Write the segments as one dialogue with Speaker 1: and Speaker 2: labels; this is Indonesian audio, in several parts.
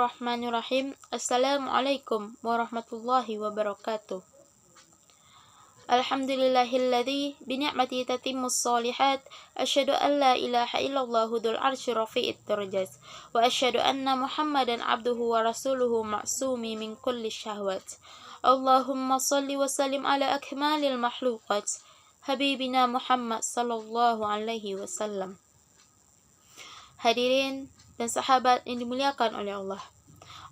Speaker 1: Bismillahirrahmanirrahim. Assalamualaikum warahmatullahi wabarakatuh. Alhamdulillahilladzi bini'mati tatimmus shalihat. Asyhadu an la ilaha illallah dzul arsy rafi'id darajat. Wa asyhadu anna Muhammadan abduhu wa rasuluhu ma'sumi min kulli syahwat. Allahumma shalli wa sallim ala akmalil makhluqat. Habibina Muhammad sallallahu alaihi wasallam. Hadirin dan sahabat yang dimuliakan oleh Allah.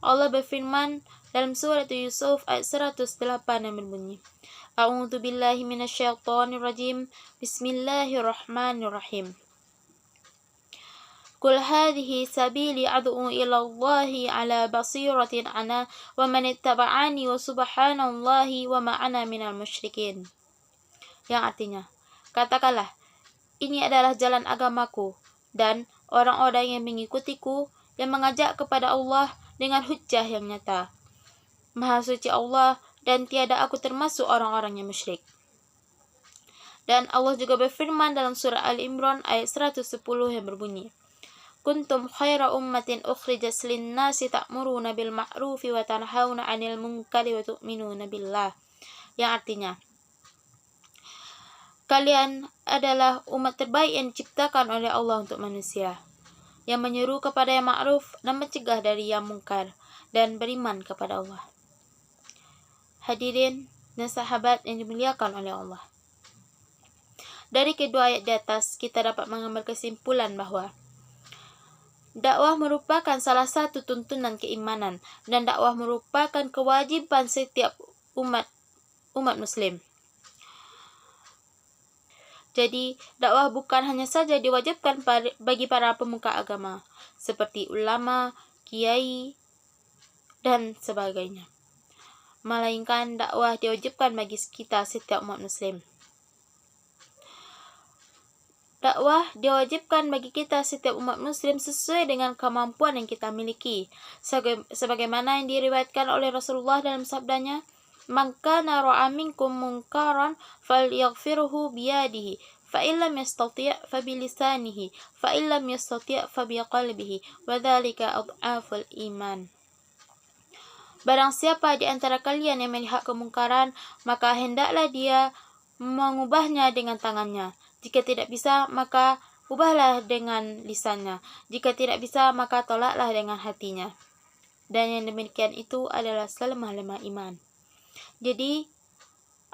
Speaker 1: Allah berfirman dalam surat Yusuf ayat 108 yang berbunyi, A'udzu billahi minasyaitonir rajim. Bismillahirrahmanirrahim. Qul hadhihi sabili ad'u ila Allahi ala basiratin ana wa man ittaba'ani wa subhanallahi wa ma ana minal musyrikin. Yang artinya, katakanlah, ini adalah jalan agamaku dan orang-orang yang mengikutiku yang mengajak kepada Allah dengan hujjah yang nyata. Maha suci Allah dan tiada aku termasuk orang-orang yang musyrik. Dan Allah juga berfirman dalam surah Al-Imran ayat 110 yang berbunyi, Kuntum khaira ummatin ukhrijat lin-nasi ta'muruna bil ma'rufi wa tanhauna 'anil munkari wa tu'minuna billah. Yang artinya, kalian adalah umat terbaik yang diciptakan oleh Allah untuk manusia, yang menyeru kepada yang ma'ruf dan mencegah dari yang mungkar, dan beriman kepada Allah. Hadirin dan sahabat yang dimuliakan oleh Allah. Dari kedua ayat di atas, kita dapat mengambil kesimpulan bahwa dakwah merupakan salah satu tuntunan keimanan, dan dakwah merupakan kewajiban setiap umat muslim. Jadi, dakwah bukan hanya saja diwajibkan bagi para pemuka agama, seperti ulama, kiai, dan sebagainya. Melainkan dakwah diwajibkan bagi kita setiap umat muslim. Dakwah diwajibkan bagi kita setiap umat muslim sesuai dengan kemampuan yang kita miliki. Sebagaimana yang diriwayatkan oleh Rasulullah dalam sabdanya, Man kana ra'a minkum munkaran falyaghfirhu biyadihi fa illam yastati' fa bilisanihi fa illam yastati' fa biqalbihi wa dzalika adhaful iman. Barang siapa di antara kalian yang melihat kemungkaran, maka hendaklah dia mengubahnya dengan tangannya. Jika tidak bisa, maka ubahlah dengan lisannya. Jika tidak bisa, maka tolaklah dengan hatinya. Dan yang demikian itu adalah selemah-lemah iman. Jadi,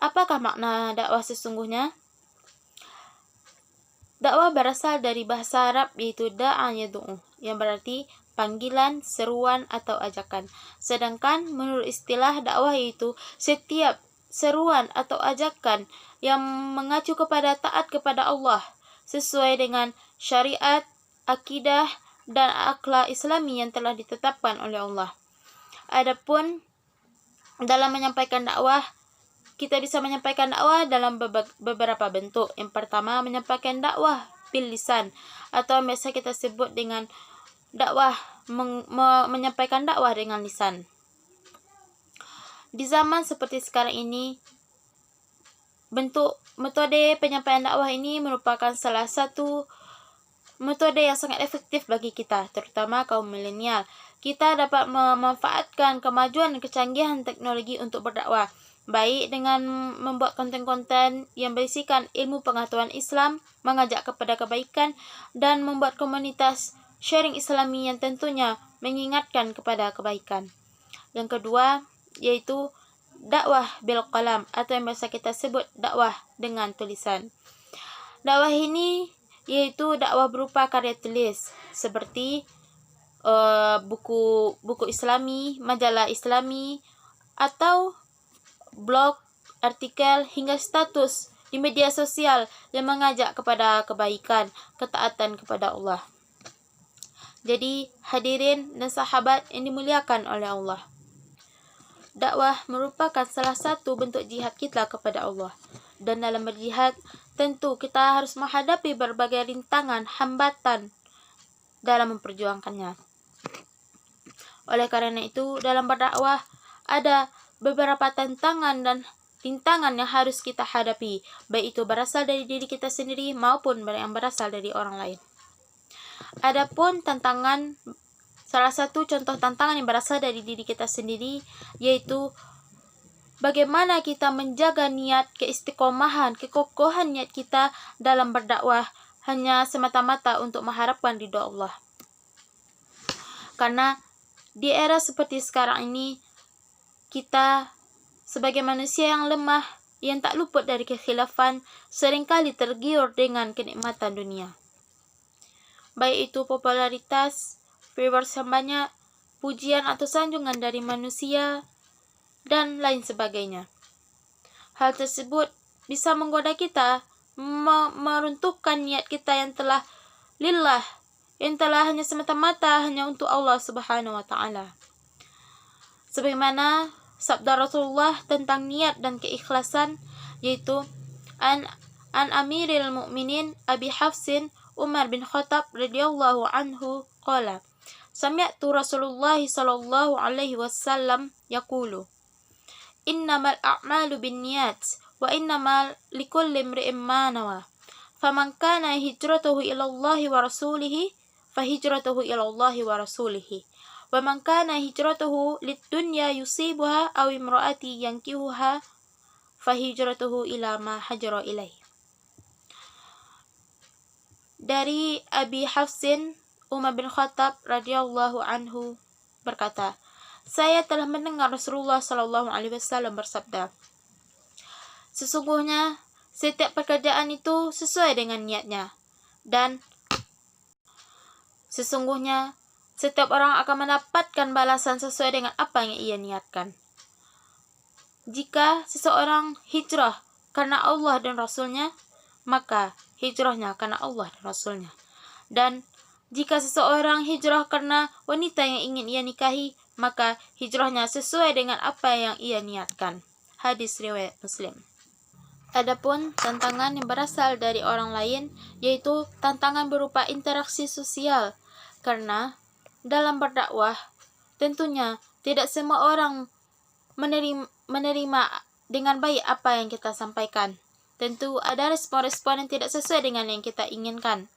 Speaker 1: apakah makna dakwah sesungguhnya? Dakwah berasal dari bahasa Arab yaitu da'a yad'u, yang berarti panggilan, seruan, atau ajakan. Sedangkan menurut istilah dakwah yaitu setiap seruan atau ajakan yang mengacu kepada taat kepada Allah sesuai dengan syariat, akidah, dan akhlak Islami yang telah ditetapkan oleh Allah. Adapun dalam menyampaikan dakwah, kita bisa menyampaikan dakwah dalam beberapa bentuk. Yang pertama, menyampaikan dakwah bil lisan, atau biasa kita sebut dengan dakwah, menyampaikan dakwah dengan lisan. Di zaman seperti sekarang ini, bentuk metode penyampaian dakwah ini merupakan salah satu metode yang sangat efektif bagi kita, terutama kaum milenial. Kita dapat memanfaatkan kemajuan dan kecanggihan teknologi untuk berdakwah, baik dengan membuat konten-konten yang berisikan ilmu pengetahuan Islam, mengajak kepada kebaikan, dan membuat komunitas sharing Islami yang tentunya mengingatkan kepada kebaikan. Yang kedua, yaitu dakwah bil qalam, atau yang biasa kita sebut dakwah dengan tulisan. Dakwah ini yaitu dakwah berupa karya tulis, seperti buku Islami, majalah Islami, atau blog, artikel, hingga status di media sosial yang mengajak kepada kebaikan, ketaatan kepada Allah. Jadi, hadirin dan sahabat yang dimuliakan oleh Allah, dakwah merupakan salah satu bentuk jihad kita kepada Allah. Dan dalam berjihad, tentu kita harus menghadapi berbagai rintangan, hambatan dalam memperjuangkannya. Oleh karena itu, dalam berdakwah ada beberapa tantangan dan rintangan yang harus kita hadapi, baik itu berasal dari diri kita sendiri maupun yang berasal dari orang lain. Adapun tantangan salah satu contoh tantangan yang berasal dari diri kita sendiri, yaitu bagaimana kita menjaga niat, keistiqomahan, kekokohan niat kita dalam berdakwah hanya semata-mata untuk mengharapkan ridho Allah. Karena di era seperti sekarang ini, kita sebagai manusia yang lemah, yang tak luput dari kekhilafan, seringkali tergiur dengan kenikmatan dunia. Baik itu popularitas, viewers yang banyak, pujian atau sanjungan dari manusia, dan lain sebagainya. Hal tersebut bisa menggoda kita, meruntuhkan niat kita yang telah lillah, yang telah hanya semata-mata hanya untuk Allah Subhanahu wa Ta'ala. Sebagaimana sabda Rasulullah tentang niat dan keikhlasan, yaitu an Amiril Mukminin Abi Hafsin Umar bin Khattab radhiyallahu anhu qala sami'tu Rasulullah sallallahu alaihi wasallam yaqulu innamal a'malu binniyat wa innamal likulli imri'in ma nawa faman kana hijratuhu ila Allah wa rasulihi fahijratuhu ila Allah wa rasulihi wa man kana hijratuhu lid-dunya yusibuha aw imra'ati yankihuha fahijratuhu ila ma hajara ilaih. Dari Abi Hafsin Umar bin Khattab radhiyallahu anhu berkata, saya telah mendengar Rasulullah sallallahu alaihi wasallam bersabda, sesungguhnya setiap pekerjaan itu sesuai dengan niatnya, dan sesungguhnya setiap orang akan mendapatkan balasan sesuai dengan apa yang ia niatkan. Jika seseorang hijrah karena Allah dan Rasulnya, maka hijrahnya karena Allah dan Rasulnya. Dan jika seseorang hijrah karena wanita yang ingin ia nikahi, maka hijrahnya sesuai dengan apa yang ia niatkan. Hadis riwayat Muslim. Adapun tantangan yang berasal dari orang lain, yaitu tantangan berupa interaksi sosial. Karena dalam berdakwah, tentunya tidak semua orang menerima dengan baik apa yang kita sampaikan. Tentu ada respon-respon yang tidak sesuai dengan yang kita inginkan.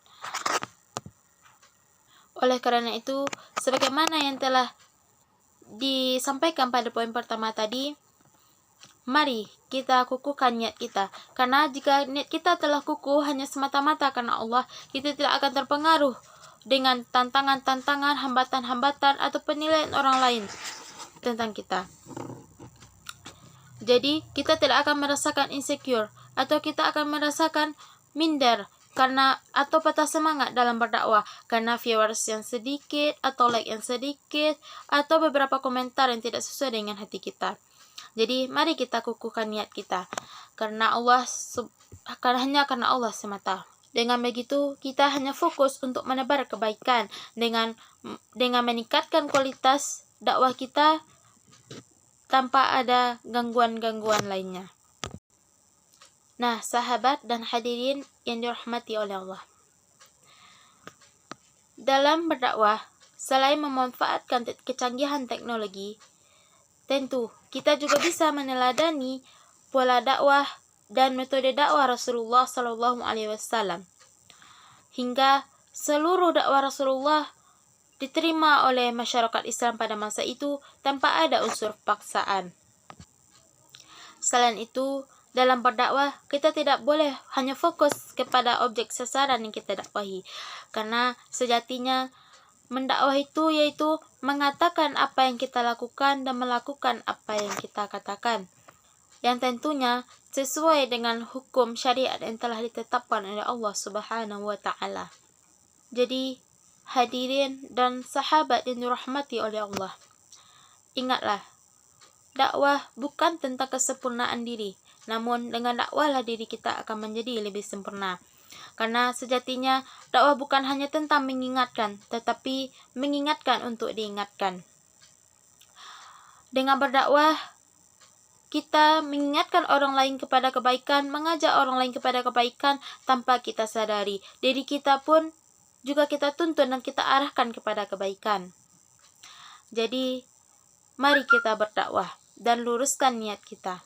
Speaker 1: Oleh karena itu, sebagaimana yang telah disampaikan pada poin pertama tadi, mari kita kukuhkan niat kita. Karena jika niat kita telah kukuh hanya semata-mata karena Allah, kita tidak akan terpengaruh dengan tantangan-tantangan, hambatan-hambatan, atau penilaian orang lain tentang kita. Jadi, kita tidak akan merasakan insecure, atau kita akan merasakan minder, atau patah semangat dalam berdakwah, karena viewers yang sedikit, atau like yang sedikit, atau beberapa komentar yang tidak sesuai dengan hati kita. Jadi, mari kita kukuhkan niat kita, karena hanya karena Allah semata. Dengan begitu, kita hanya fokus untuk menebar kebaikan dengan meningkatkan kualitas dakwah kita tanpa ada gangguan-gangguan lainnya. Nah, sahabat dan hadirin yang dirahmati oleh Allah. Dalam berdakwah, selain memanfaatkan kecanggihan teknologi, tentu kita juga bisa meneladani pola dakwah dan metode dakwah Rasulullah Sallallahu Alaihi Wasallam, hingga seluruh dakwah Rasulullah diterima oleh masyarakat Islam pada masa itu tanpa ada unsur paksaan. Selain itu, dalam berdakwah kita tidak boleh hanya fokus kepada objek sasaran yang kita dakwahi, karena sejatinya mendakwah itu yaitu mengatakan apa yang kita lakukan dan melakukan apa yang kita katakan, yang tentunya sesuai dengan hukum syariat yang telah ditetapkan oleh Allah Subhanahu wa Ta'ala. Jadi, hadirin dan sahabat yang dirahmati oleh Allah, ingatlah, dakwah bukan tentang kesempurnaan diri, namun dengan dakwahlah diri kita akan menjadi lebih sempurna. Karena sejatinya dakwah bukan hanya tentang mengingatkan, tetapi mengingatkan untuk diingatkan. Dengan berdakwah, kita mengingatkan orang lain kepada kebaikan, mengajak orang lain kepada kebaikan tanpa kita sadari. Diri kita pun juga kita tuntun dan kita arahkan kepada kebaikan. Jadi, mari kita berdakwah dan luruskan niat kita.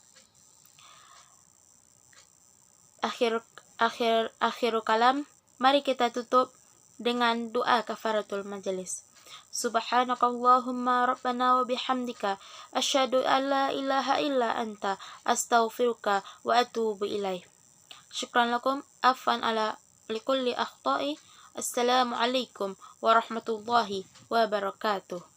Speaker 1: Akhir kalam, mari kita tutup dengan doa kafaratul majelis. Subhanakallahumma rabbana wa bihamdika asyhadu an la ilaha illa anta astaghfiruka wa atubu ilaik. Syukran lakum, afan ala likulli akhta'i. Assalamualaikum warahmatullahi wabarakatuh.